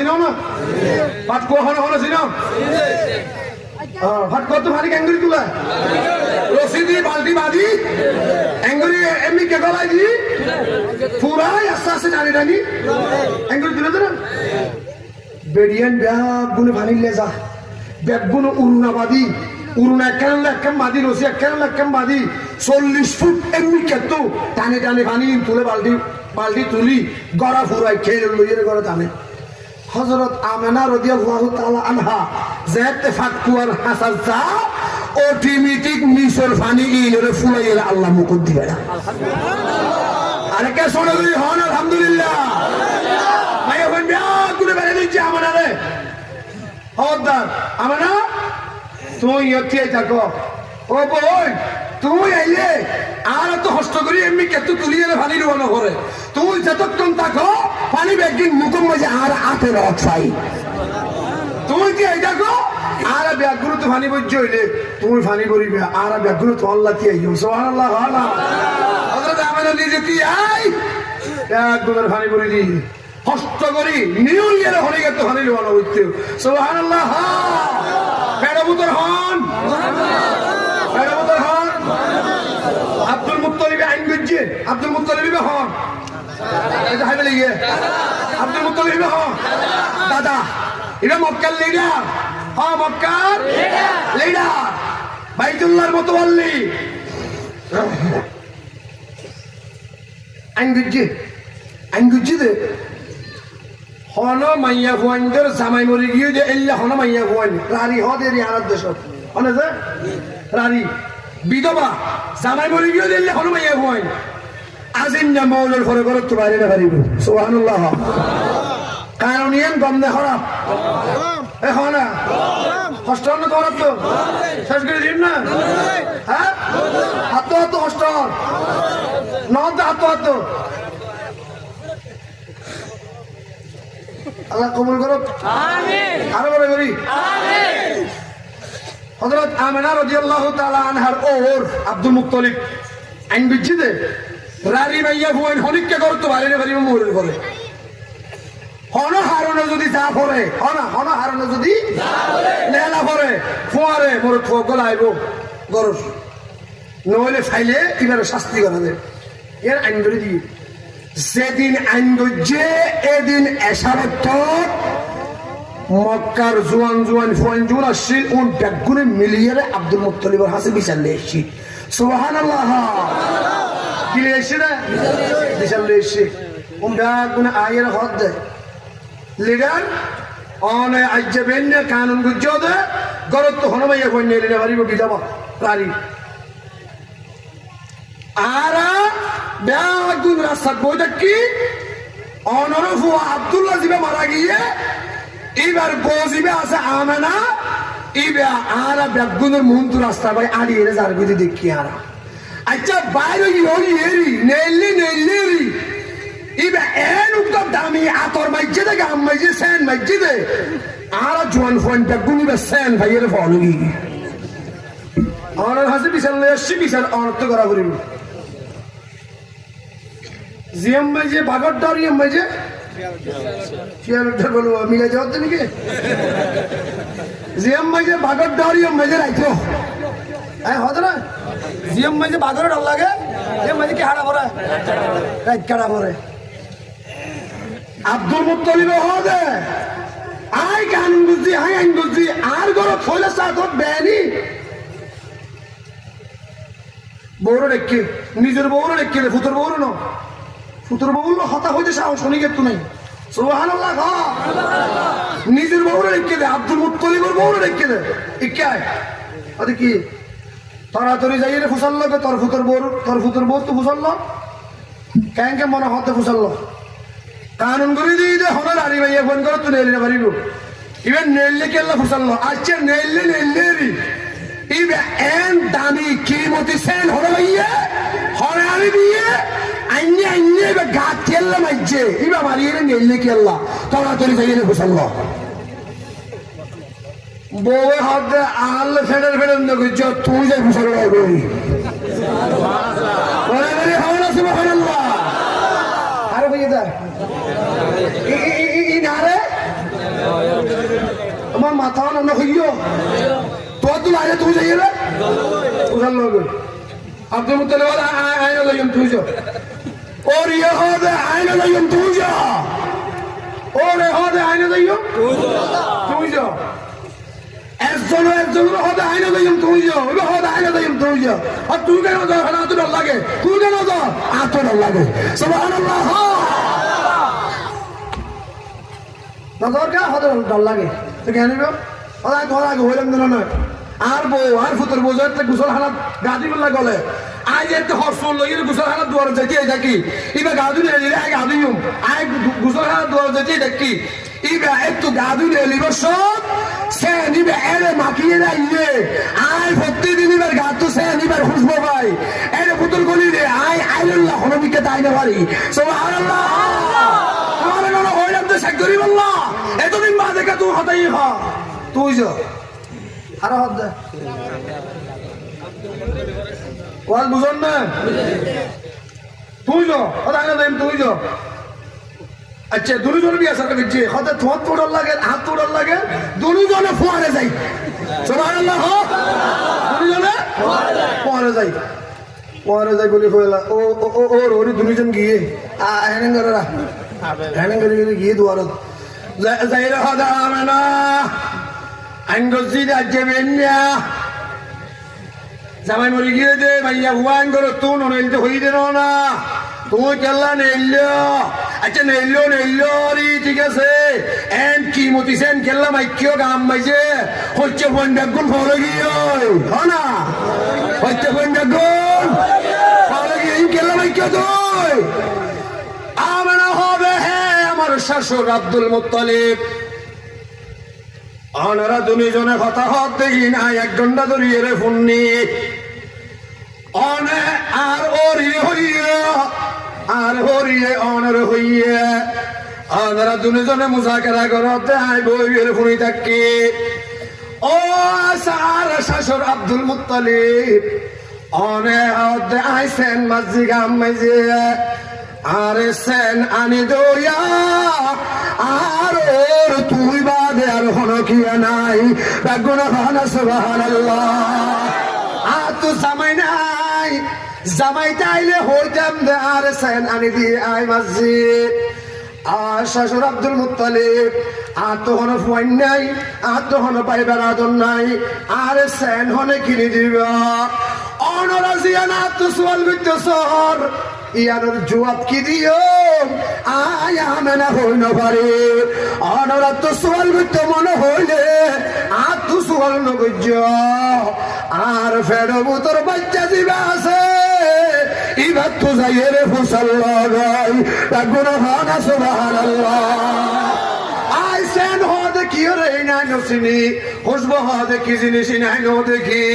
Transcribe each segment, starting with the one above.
চিনো না পাট কুয়া হন চিনো ভাত কত ভারী অ্যাঙ্গুরি তুলা রশি দিয়ে বালতি বাঁধি অ্যাঙ্গুরি এমনি কে গলায় দি পুরাই আস্তে আস্তে টানি অ্যাঙ্গুরি তুলে দেন বেরিয়ান ব্যাগ গুলো ভানিলে যা ব্যাগ গুলো উড়ুনা বাঁধি উড়ুনা একখান বাঁধি রশি একখান বাঁধি 40 ফুট এমনি কেতো টানে ভানি তুলে বালতি তুলি গড়া ফুরাই খেয়ে লইয়ে গড়ে টানে হযরত আমেনা রাদিয়াল্লাহু তাআলা আনহা যেতে ফাতকুয়ার হাসাল চা অটোমেটিক মিশর ফানি ইনরে ফুলাইয়া আল্লাহ মুকুদ দিবে না সুবহানাল্লাহ আরে কে শুনে গই হন আলহামদুলিল্লাহ ভাই ওখান বিয়া করে বেরে দিচ্ছি আমানা রে হদার আমানা তুই ইতি থাকো ও বল তুই আইলে আর তো হস্ত করি এমনি কেতু তুলিয়ে ফানি রওনা করে তুই যতক্ষণ থাকো পানি ব্যাগিং মুখম মাঝে আর আতে রক চাই তুই কি এই দেখো আর ব্যাগগুলো তো ফানি বজ্জ হইলে তুই ফানি করিবে আর ব্যাগগুলো তো আল্লাহ কি আইও সুবহানাল্লাহ আল্লাহ হযরত আমেনা নিজে কি আই ব্যাগগুলো ফানি করে দি হস্ত করি নিউ ইয়ারে হলে গেত ফানি রওনা হইতে সুবহানাল্লাহ পেড়াবুতর হন আব্দুল মুত্তালিব আইন গজ্জে আব্দুল মুত্তালিব হন এটা হাইবে লিগে আব্দুল মুত্তালিব হন দাদা এটা মক্কার লিডার হ্যাঁ মক্কার লিডার বাইতুল্লাহর মুতাওয়াল্লি আইন গজ্জে দে হন মাইয়া ফুয়ানদের জামাই মরি গিয়ে যে এল্লা হন মাইয়া ফুয়ান রারি হদে রিয়ানার দেশ হনে যে রারি বিধবা জামাই মরি গিয়ে যে এল্লা হন মাইয়া ফুয়ান আজিন না মৌলের ফরে করত তো বাইরে না পারিব সুবহানাল্লাহ কারণ ইয়ান গমনে খারাপ এ হনা হস্টল না করত তো শেষ করে দিন না হ্যাঁ হাত হস্টল নদ হাত আল্লাহ কবুল করো আমিন আরো বড় করি আমিন হযরত আমেনা রাদিয়াল্লাহু তাআলা আনহার ওর আব্দুল মুত্তালিব আইন বিজিদে রারি মাইয়া ফুয়ান হনিককে করতে পারে পারিব মোরের করে হন হারনে যদি যা পড়ে হন হারনে যদি যা পড়ে নেলা পড়ে ফুয়ারে মোর ঠোকল আইবো গরস নইলে ফাইলে ইবারে শাস্তি করা দে এর আইন ধরে দি যেদিন আইন গজ্জে এদিন এশারত মক্কার জোয়ান ফুয়ান আসছিল ওন ব্যাগগুনে মিলিয়ে আব্দুল মুত্তালিবের হাসে বিচার নিয়ে এসছি সুবহানাল্লাহ কি নিয়ে এসছি না বিচার নিয়ে এসছি ওন ব্যাগগুনে আয়ের হদ দেয় লিডার অনে আজ্জাবেন না কানুন গুজ্জো দে গরত তো হনমাইয়া কই নিয়ে নিতে পারিব বিধবা পারি আরা ব্যাগুন রাস্তা বইটা কি অনরফু আব্দুল্লাহ জিবে মারা গিয়ে এবার বজিবে আছে আমেনা ইবে আরা ব্যাগুনের মুন্তু রাস্তা ভাই আড়ি এর যার গদি দেখি আরা আচ্ছা বাইরে ইহরি এরি নেলি ইবে এন উত্তর দামি আতর মাইজে দে গাম মাইজে সেন মাইজে দে আরা জোয়ান ফোন ব্যাগুনি বে সেন ভাই এর ফলগি অনর হাসে বিশাল লেসি বিশাল অনর্থ করা করিব জিএম মাইজে বাগর ডারিয়াম মাইজে বলবো মিলে যাওয়ার তুমি কি জিএম মাইজে বাগর ডারিয়াম মাইজে রাইতো হ্যাঁ হতো না জিএম মাইজে বাগর ডাল লাগে জিএম মাইজে কি হাড়া ভরে রাইত কাটা ভরে আব্দুল মুত্তালিব হদে আই গান বুঝি আই আইন বুঝি আর গরো ফলে সাথ বেনি বউরে রেখে নিজের বউরে রেখে দে ফুতুর বউরে ন ফুতুর বউর হতা হইতে সাহস শুনি গেত নাই সুবহানাল্লাহ নিজের বউরে রেখে দে আব্দুল মুত্তালিবের বউরে রেখে দে ইকায় আরে কি তাড়াতাড়ি যাই রে ফুসাল্লা তোর ফুতুর বউ তো ফুসাল্লা কেন কে মনে হতে ফুসাল্লা কানুন করে দিয়ে দে হনার আড়ি ভাইয়া ফোন করে তুই নেলে পারিব ইভেন নেলে কেল্লা ফুসাল্লা আচ্ছা নেলে ইবে এন দামি কিমতি সেন হরে ভাইয়া হরে আনি দিয়ে আইনে ইবে গাত কেল্লা মাইছে ইবা মারিয়ে নেলে কেল্লা তাড়াতাড়ি যাই রে ফুসাল্লা বউয়ে হাত দে আল ফেডার নগজ তুই যাই ফুসাল্লা বই বলে হওয়া সুবহানাল্লাহ আরে ভাইয়া দা ই নারে তোমার মাথা না হইও তোর তো আগে তুই যাই রে উজাল লোক আব্দুল মুত্তালিব আইনা লইম তুই যা ওর ইয়ে হবে আইনা লইম তুই যা ওরে হবে আইনা লইম তুই যা একজনের হবে আইনা লইম তুই যা ওরে হবে আইনা লইম তুই যা আর তুই কেন যা হানা তো ডর লাগে তুই কেন যা আর তো ডর লাগে সুবহানাল্লাহ নজর কা হতে ডর লাগে তো কেন নিব ওরা তোরা আগে হইলাম না আর বউ আর ফুতর বউ যাতে গোসল হানাত গাদি বললা গলে আজ এতে হরসল লইয়ে গোসল হানাত দুয়ার যাইতে দেখি ইবা গাদু নিয়ে নিলে আগে গাদিউম আই গোসল হানাত দুয়ার যাইতে দেখি ইবা একটু গাদু নিয়ে লিব সব সে নিবে এরে মাখিয়ে রাইলে আই প্রতিদিন ইবার গাতো সে নিবার খুশবো ভাই এরে ফুতর গলি রে আই আইল্লাহ হনবিকে তাই না পারি সুবহানাল্লাহ আমার কোন হইলাম তো শেখ গরিবুল্লাহ এতদিন বাদে কা তুই হতাই হ তুই যা আর হদ ওয়াল বুঝন না তুই যা ওটা না দেম তুই যা আচ্ছা দুজন বি আসা করছে হতে থত তোড়ল লাগে হাত তোড়ল লাগে দুজনে ফোয়ারে যাই সুবহানাল্লাহ দুজনে ফোয়ারে যাই ফোয়ারে যাই বলি হইলা ও ও ও ওরে দুজন গিয়ে হেনঙ্গরা হেনঙ্গরে গিয়ে দুয়ারত যাইরা হদা আমানা আঙ্গজি রাজ্যেন্যা জামাই মরি গিয়ে দে ভাইয়া হুয়ান করো তুই নইলতে হই দে না তুই কেল্লা নেইল আচ্ছা নেইল রি ঠিক আছে এন কি মতিছেন কেল্লা মাইকিও গাম মাইছে হচ্ছে বন্ডাগুন ফলে গিয়ে না হচ্ছে বন্ডাগুন ফলে গিয়ে কেল্লা মাইকিও তুই আমানা হবে হে আমার শাশুড় আব্দুল মুত্তালিব আনারা দুজনে কথা হত দেখি না 1 ঘন্টা ধরিয়ে রে ফোননি অনে আর ওরি হইয়া আর হরিয়ে অনর হইয়া আনারা দুজনে মুজাকারা করতে আই বইয়ের ফোনই থাকি ও সার শাশুর আব্দুল মুত্তালিব অনে হতে আইছেন মসজিদ গাম মাইজে আরে সেন আনি দইয়া আর ওর তুই বাদে আর হনো কিয়া নাই বেগুন হানা সুবহানাল্লাহ আর তো জামাই নাই জামাই তাইলে হইতাম দে আর সেন আনি দিয়ে আই মসজিদ আর শাশুর আব্দুল মুত্তালিব আর তো হনো ফুয়াইন নাই আর তো হনো পাই বেড়াদন নাই আর সেন হনে কিনে দিবা অনরাজিয়া না তো সোয়াল বিদ্য শহর ইয়ানোর জবাব কি দিও আয় আমেনা হই না পারে অনরা তো সোয়াল বিদ্য মনে হইলে আর তো সোয়াল নগজ আর ফেরো তোর বাচ্চা দিবা আছে ইবার তো যাইয়ে রে ফসল লাগাই তাগুন হানা সুবহানাল্লাহ আইসেন হদে কি রে নাই নসিনি খুশবু হদে কি জিনিস নাই নো দেখি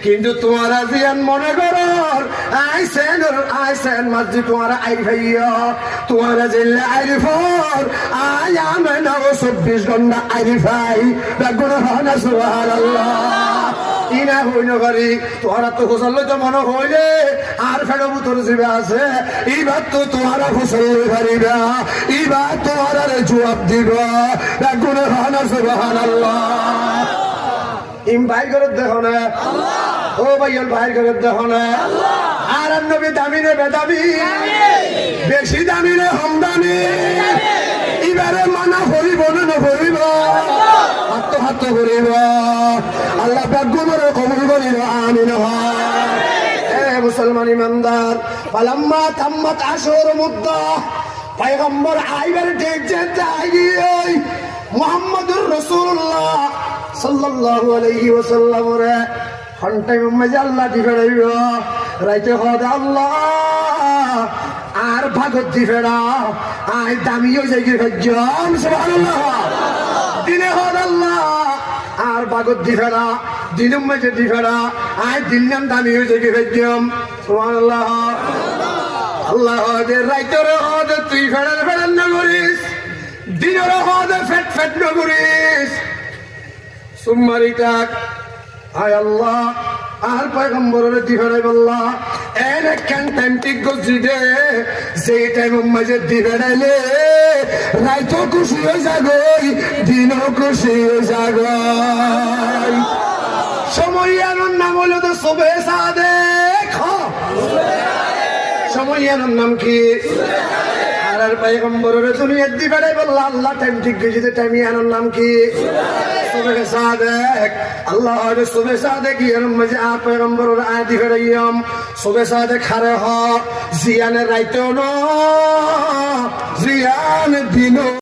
কিন্তু তোমার আজিয়ান মনে করর আইসেন মসজিদ তোমার আই ভাইয়া তোমার জিল্লা আরিফর আই আমি না 24 ঘন্টা আরিফাই তাগুন হানা সুবহানাল্লাহ ইনা হইন পারি তোরা তো ফসল তো মনে হইলে আর ফেরো তোর জিবে আছে এইবার তো তোরা ফসল পারিবা এইবার তোরা জবাব দিবা বেগুন হানা সুবহানাল্লাহ ইম ভাই করে দেখো না ও ভাইয়ের ভাই করে দেখো না আর নবী দামি নে বেদামি বেশি দামি নে হমদামি এবারে মানা করিব না নকরিব হাত করিব আল্লাহ বেগুনের কবুল করিব আমিন হে মুসলমান ইমানদার ফালাম্মা তাম্মাত আশহুর মুদ্দা পয়গম্বর আইবার ঠিক যেতে আই মুহাম্মদুর রাসূলুল্লাহ সাল্লাল্লাহু আলাইহি ওয়াসাল্লাম রে ঘন্টায় মাঝে আল্লাহ দি ফেরাইব রাইতে হদ আল্লাহ আর ভাগত দি ফেরা আই দামিও যাই গজ্জম সুবহানাল্লাহ দিনে হদ আল্লাহ আর ভাগত দি ফেরা দিনুম মাঝে দি ফেরা আই দিনাম দামিও যাই গজ্জম সুবহানাল্লাহ আল্লাহ দে রাইতের হদ তুই ফেরার নগরিস দিনের হদ ফেট নগরিস সুম্মারিটাক আয় আল্লাহ আর পয়গম্বরের দি ফেরাই আল্লাহ এনে কেন টাইম ঠিক গজি দে যেই টাইম মাঝে দিবে নাইলে রাইতো খুশি হয়ে যাগই দিনও খুশি হয়ে যাগই সময়ানোর নাম হলো তো সবে সাদেক সময়ানোর নাম কি আর পয়গম্বরের দুনিয়ার দিবারে বললা আল্লাহ টাইম ঠিক গেছে টাইম ইয়ানোর নাম কি সবে সাদেক আল্লাহ হবে সবে সাদেক ইয়ানোর মাঝে আ পয়গম্বরের আয় দিবারে ইয়াম সবে সাদেক খারে হ জিয়ানের রাইতো ন জিয়ান দিনো